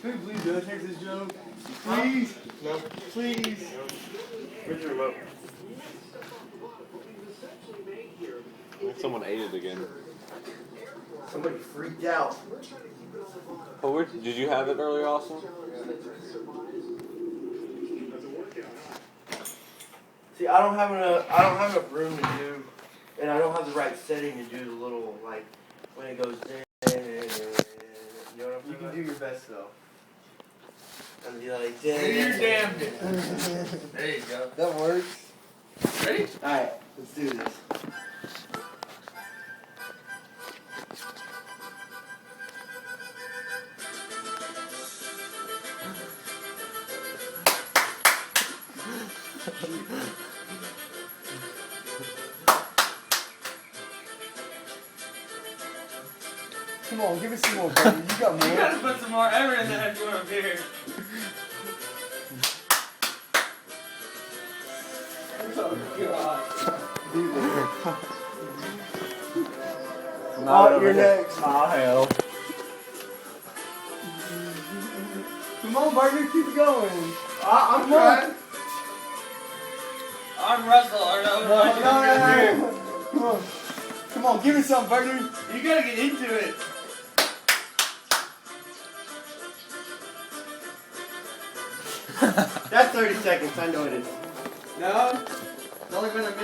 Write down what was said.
Can we please don't take this joke? Please? No. Please? Where's your remote? I think someone ate it again. Somebody freaked out. Oh, did you have it earlier, Austin? See, I don't have enough room to do, and I don't have the right setting to do the little, like, when it goes in, you know what I'm You can do your best though. And be like, Do your damnedest. There you go. That works. Ready? Alright, let's do this. Come on, give me some more, buddy. You got more. You gotta put some more effort in that if you want a beer. Oh, you're next. Oh, hell. Come on, partner, keep it going. I'm Come trying. Arm wrestle or no? No. Come on. Come on, give me some, partner. You gotta get into it. That's 30 seconds. I know it is. No? It's only been a minute.